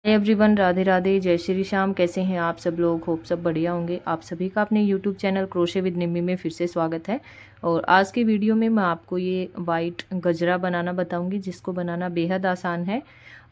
Everyone, Radhe Radhe, जय श्री श्याम। कैसे हैं आप सब लोग? होप सब बढ़िया होंगे। आप सभी का अपने यूट्यूब चैनल क्रोशे विद निम्मी में फिर से स्वागत है। और आज के वीडियो में मैं आपको ये वाइट गजरा बनाना बताऊंगी, जिसको बनाना बेहद आसान है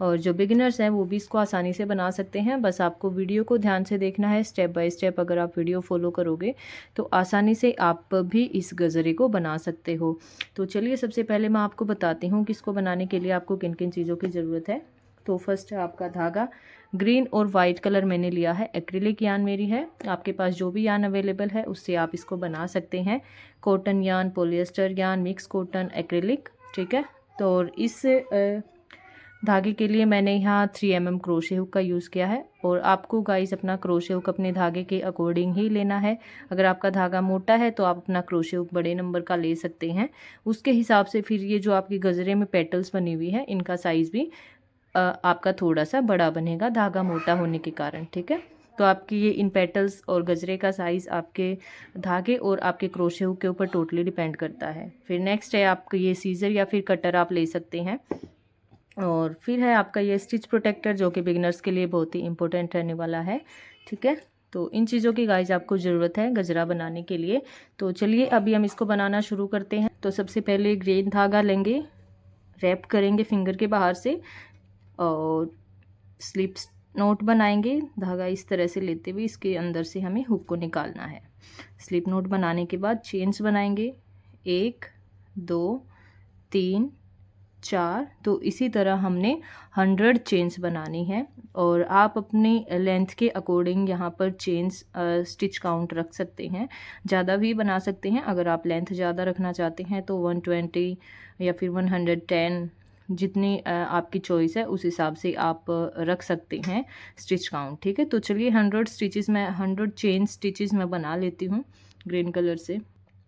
और जो बिगिनर्स हैं वो भी इसको आसानी से बना सकते हैं। बस आपको वीडियो को ध्यान से देखना है, स्टेप बाय स्टेप। अगर आप वीडियो फॉलो करोगे तो आसानी से आप भी इस गजरे को बना सकते हो। तो चलिए, सबसे पहले मैं आपको बताती हूँ कि इसको बनाने के लिए आपको किन किन चीज़ों की ज़रूरत है। तो फर्स्ट है आपका धागा। ग्रीन और वाइट कलर मैंने लिया है। एक्रिलिक यान मेरी है, आपके पास जो भी यान अवेलेबल है उससे आप इसको बना सकते हैं। कॉटन यान, पॉलिएस्टर यान, मिक्स कॉटन, एक्रिलिक, ठीक है। तो इस धागे के लिए मैंने यहाँ 3 mm क्रोशे हुक का यूज़ किया है। और आपको गाइस अपना क्रोशे हुक अपने धागे के अकॉर्डिंग ही लेना है। अगर आपका धागा मोटा है तो आप अपना क्रोशे हुक बड़े नंबर का ले सकते हैं। उसके हिसाब से फिर ये जो आपकी गजरे में पेटल्स बनी हुई है, इनका साइज़ भी आपका थोड़ा सा बड़ा बनेगा धागा मोटा होने के कारण, ठीक है। तो आपकी ये इन पेटल्स और गजरे का साइज़ आपके धागे और आपके क्रोशे हुक के ऊपर टोटली डिपेंड करता है। फिर नेक्स्ट है आपको ये सीज़र या फिर कटर आप ले सकते हैं। और फिर है आपका ये स्टिच प्रोटेक्टर, जो कि बिगिनर्स के लिए बहुत ही इंपॉर्टेंट रहने वाला है, ठीक है। तो इन चीज़ों की गाइस आपको ज़रूरत है गजरा बनाने के लिए। तो चलिए अभी हम इसको बनाना शुरू करते हैं। तो सबसे पहले ग्रीन धागा लेंगे, रैप करेंगे फिंगर के बाहर से और स्लिप नोट बनाएंगे। धागा इस तरह से लेते हुए इसके अंदर से हमें हुक को निकालना है। स्लिप नोट बनाने के बाद चेन्स बनाएंगे, 1 2 3 4। तो इसी तरह हमने 100 चेन्स बनानी है। और आप अपनी लेंथ के अकॉर्डिंग यहाँ पर चेन्स स्टिच काउंट रख सकते हैं, ज़्यादा भी बना सकते हैं। अगर आप लेंथ ज़्यादा रखना चाहते हैं तो 120 या फिर 110, जितनी आपकी चॉइस है उस हिसाब से आप रख सकते हैं स्टिच काउंट, ठीक है। तो चलिए 100 चेन स्टिचेस मैं बना लेती हूँ ग्रीन कलर से।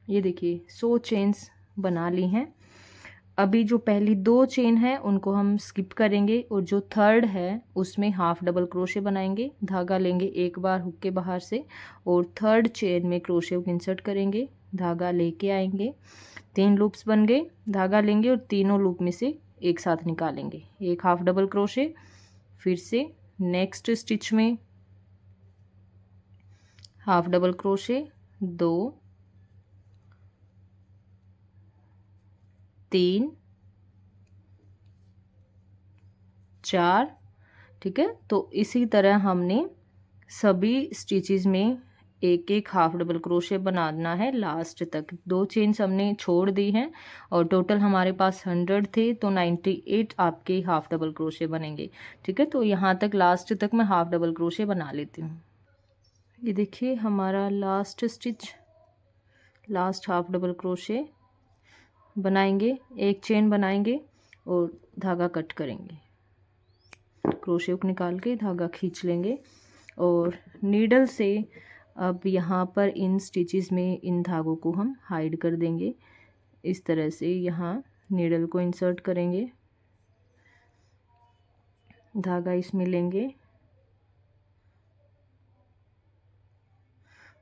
ये देखिए 100 चेन्स बना ली हैं। अभी जो पहली 2 चेन है उनको हम स्किप करेंगे और जो थर्ड है उसमें हाफ डबल क्रोशे बनाएंगे। धागा लेंगे एक बार हुक के बाहर से और थर्ड चेन में क्रोशे हुक इंसर्ट करेंगे, धागा लेके आएंगे। 3 लूप्स बन गए। धागा लेंगे और तीनों लूप में से एक साथ निकालेंगे, एक हाफ डबल क्रोशे। फिर से नेक्स्ट स्टिच में हाफ डबल क्रोशे, 2 3 4, ठीक है। तो इसी तरह हमने सभी स्टिचेस में एक एक हाफ डबल क्रोशे बनाना है लास्ट तक। 2 चेन्स हमने छोड़ दी हैं और टोटल हमारे पास 100 थे, तो 98 आपके हाफ डबल क्रोशे बनेंगे, ठीक है। तो यहाँ तक लास्ट तक मैं हाफ डबल क्रोशे बना लेती हूँ। ये देखिए हमारा last stitch, last half double crochet बनाएंगे, एक चेन बनाएंगे और धागा कट करेंगे। क्रोशे हुक निकाल के धागा खींच लेंगे और नीडल से अब यहाँ पर इन स्टिचेस में इन धागों को हम हाइड कर देंगे। इस तरह से यहाँ नीडल को इंसर्ट करेंगे, धागा इसमें लेंगे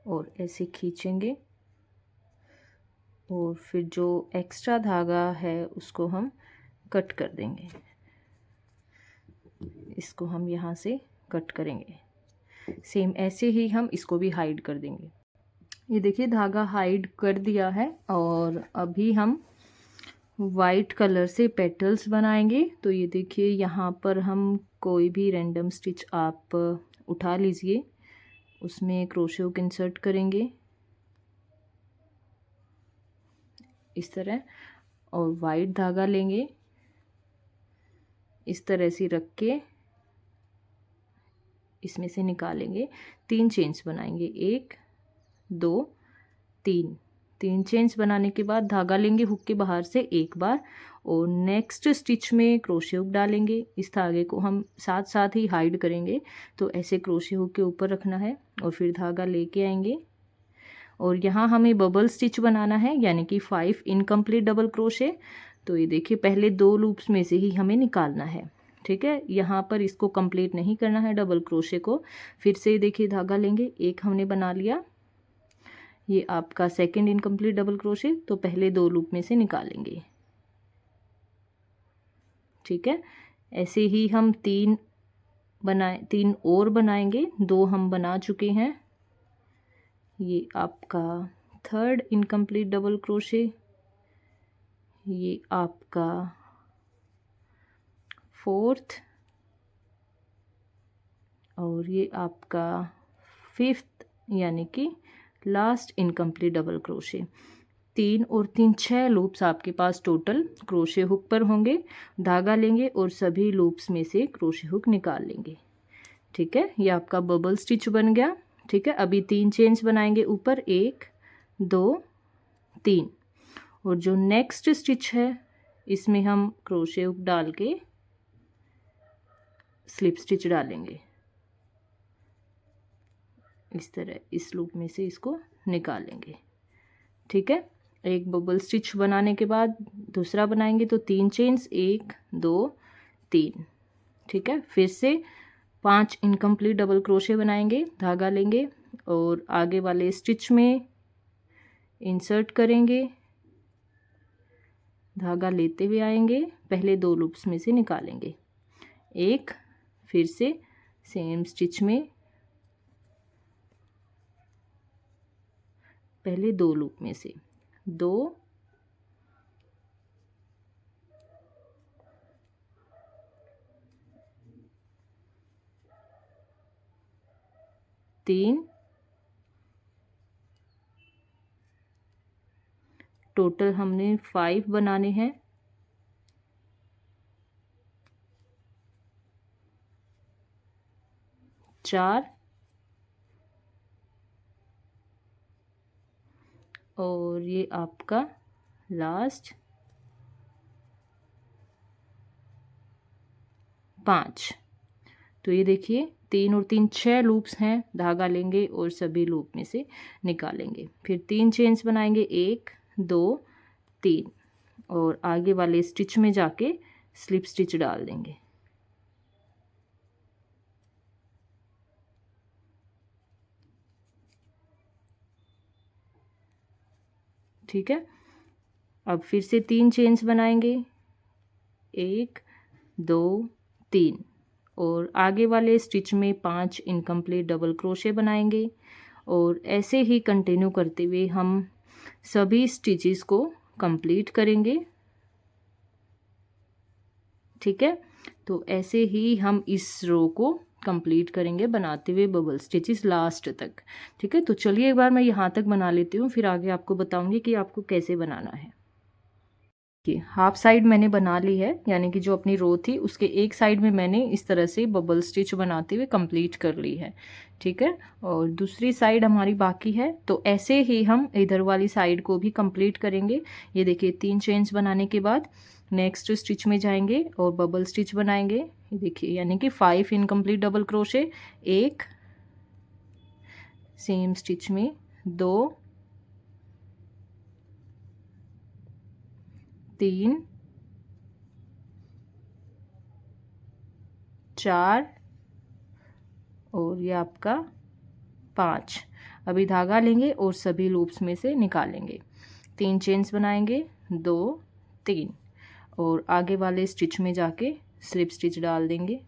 और ऐसे खींचेंगे और फिर जो एक्स्ट्रा धागा है उसको हम कट कर देंगे। इसको हम यहाँ से कट करेंगे। सेम ऐसे ही हम इसको भी हाइड कर देंगे। ये देखिए धागा हाइड कर दिया है और अभी हम वाइट कलर से पेटल्स बनाएंगे। तो ये देखिए यहाँ पर हम कोई भी रैंडम स्टिच आप उठा लीजिए, उसमें क्रोशे हुक इंसर्ट करेंगे इस तरह और वाइट धागा लेंगे, इस तरह से रख के इसमें से निकालेंगे। 3 चेन्स बनाएंगे, 1 2 3। 3 चेन्स बनाने के बाद धागा लेंगे हुक के बाहर से एक बार और नेक्स्ट स्टिच में क्रोशे हुक डालेंगे। इस धागे को हम साथ साथ ही हाइड करेंगे, तो ऐसे क्रोशे हुक के ऊपर रखना है और फिर धागा लेके आएंगे। और यहाँ हमें बबल स्टिच बनाना है, यानी कि 5 इनकम्प्लीट डबल क्रोशे। तो ये देखिए पहले 2 लूप्स में से ही हमें निकालना है, ठीक है। यहाँ पर इसको कंप्लीट नहीं करना है डबल क्रोशे को। फिर से देखिए धागा लेंगे, एक हमने बना लिया, ये आपका सेकंड इनकम्प्लीट डबल क्रोशे। तो पहले 2 लूप में से निकालेंगे, ठीक है। ऐसे ही हम 3 बनाए, 3 और बनाएंगे, 2 हम बना चुके हैं। ये आपका थर्ड इनकम्प्लीट डबल क्रोशे, ये आपका फोर्थ, और ये आपका फिफ्थ यानी कि लास्ट इनकम्प्लीट डबल क्रोशे। 3 और 3 6 लूप्स आपके पास टोटल क्रोशे हुक पर होंगे। धागा लेंगे और सभी लूप्स में से क्रोशे हुक निकाल लेंगे। ठीक है, ये आपका बबल स्टिच बन गया। ठीक है, अभी 3 चेन्स बनाएंगे ऊपर, 1 2 3, और जो नेक्स्ट स्टिच है इसमें हम क्रोशे हुक डाल के स्लिप स्टिच डालेंगे। इस तरह इस लूप में से इसको निकालेंगे। ठीक है, एक बबल स्टिच बनाने के बाद दूसरा बनाएंगे तो 3 चेन्स, 1 2 3। ठीक है, फिर से 5 इनकम्प्लीट डबल क्रोशे बनाएंगे। धागा लेंगे और आगे वाले स्टिच में इंसर्ट करेंगे, धागा लेते हुए आएंगे, पहले 2 लूप्स में से निकालेंगे। एक, फिर से सेम स्टिच में पहले 2 लूप में से 2 3, टोटल हमने 5 बनाने हैं। 4 और ये आपका लास्ट 5। तो ये देखिए 3 और 3 6 लूप्स हैं। धागा लेंगे और सभी लूप में से निकालेंगे। फिर 3 चेन्स बनाएंगे, 1 2 3, और आगे वाले स्टिच में जाके स्लिप स्टिच डाल देंगे। ठीक है, अब फिर से 3 चेन्स बनाएंगे, 1 2 3, और आगे वाले स्टिच में 5 इनकम्प्लीट डबल क्रोशे बनाएंगे। और ऐसे ही कंटिन्यू करते हुए हम सभी स्टिचेस को कंप्लीट करेंगे। ठीक है, तो ऐसे ही हम इस रो को कंप्लीट करेंगे बनाते हुए बबल स्टिचेस लास्ट तक। ठीक है, तो चलिए एक बार मैं यहाँ तक बना लेती हूँ, फिर आगे आपको बताऊंगी कि आपको कैसे बनाना है। कि हाफ साइड मैंने बना ली है, यानी कि जो अपनी रो थी उसके एक साइड में मैंने इस तरह से बबल स्टिच बनाते हुए कंप्लीट कर ली है। ठीक है, और दूसरी साइड हमारी बाकी है, तो ऐसे ही हम इधर वाली साइड को भी कंप्लीट करेंगे। ये देखिए 3 चेन्स बनाने के बाद नेक्स्ट स्टिच में जाएंगे और बबल स्टिच बनाएंगे। ये देखिए यानी कि 5 incomplete double crochet, 1 same stitch में 2 3 4 और ये आपका 5। अभी धागा लेंगे और सभी लूप्स में से निकालेंगे। 3 चेन्स बनाएंगे, 2 3, और आगे वाले स्टिच में जाके स्लिप स्टिच डाल देंगे।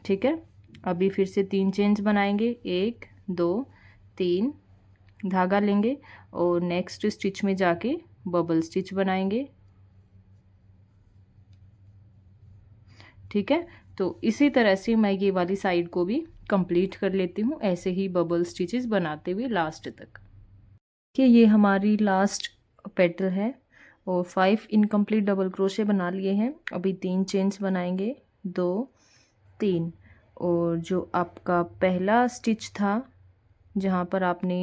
ठीक है, अभी फिर से 3 चेन्स बनाएंगे, 1 2 3, धागा लेंगे और नेक्स्ट स्टिच में जाके बबल स्टिच बनाएंगे। ठीक है, तो इसी तरह से मैं ये वाली साइड को भी कंप्लीट कर लेती हूँ, ऐसे ही बबल स्टिचेस बनाते हुए लास्ट तक। कि ये हमारी लास्ट पेटल है और 5 इनकम्प्लीट डबल क्रोशे बना लिए हैं। अभी 3 चेन्स बनाएंगे, 2 3, और जो आपका पहला स्टिच था जहाँ पर आपने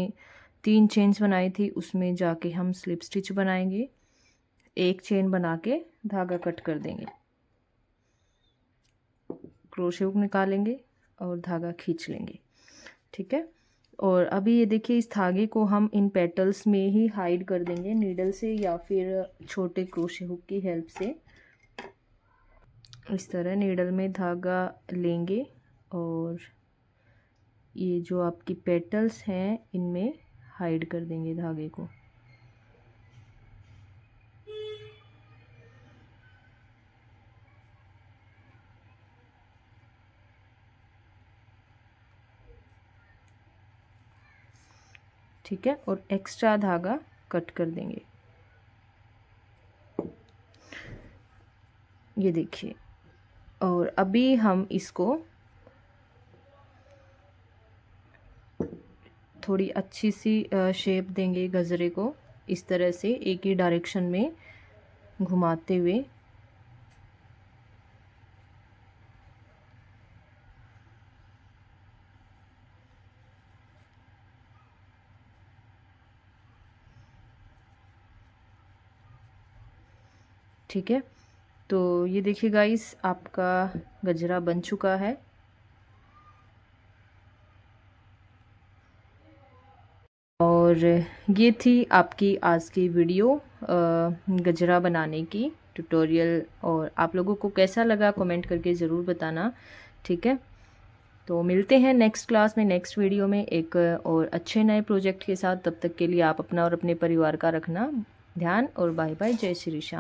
3 चेन्स बनाई थी उसमें जाके हम स्लिप स्टिच बनाएंगे। 1 चेन बना के धागा कट कर देंगे, क्रोशे हुक निकालेंगे और धागा खींच लेंगे। ठीक है, और अभी ये देखिए इस धागे को हम इन पेटल्स में ही हाइड कर देंगे नीडल से या फिर छोटे क्रोशे हुक की हेल्प से। इस तरह नीडल में धागा लेंगे और ये जो आपकी पेटल्स हैं इनमें हाइड कर देंगे धागे को। ठीक है, और एक्स्ट्रा धागा कट कर देंगे। ये देखिए, और अभी हम इसको थोड़ी अच्छी सी शेप देंगे गजरे को, इस तरह से एक ही डायरेक्शन में घुमाते हुए। ठीक है, तो ये देखिए गाइस, आपका गजरा बन चुका है। और ये थी आपकी आज की वीडियो गजरा बनाने की ट्यूटोरियल। और आप लोगों को कैसा लगा कमेंट करके ज़रूर बताना। ठीक है, तो मिलते हैं नेक्स्ट क्लास में, नेक्स्ट वीडियो में एक और अच्छे नए प्रोजेक्ट के साथ। तब तक के लिए आप अपना और अपने परिवार का रखना ध्यान, और बाय बाय, जय श्री श्याम।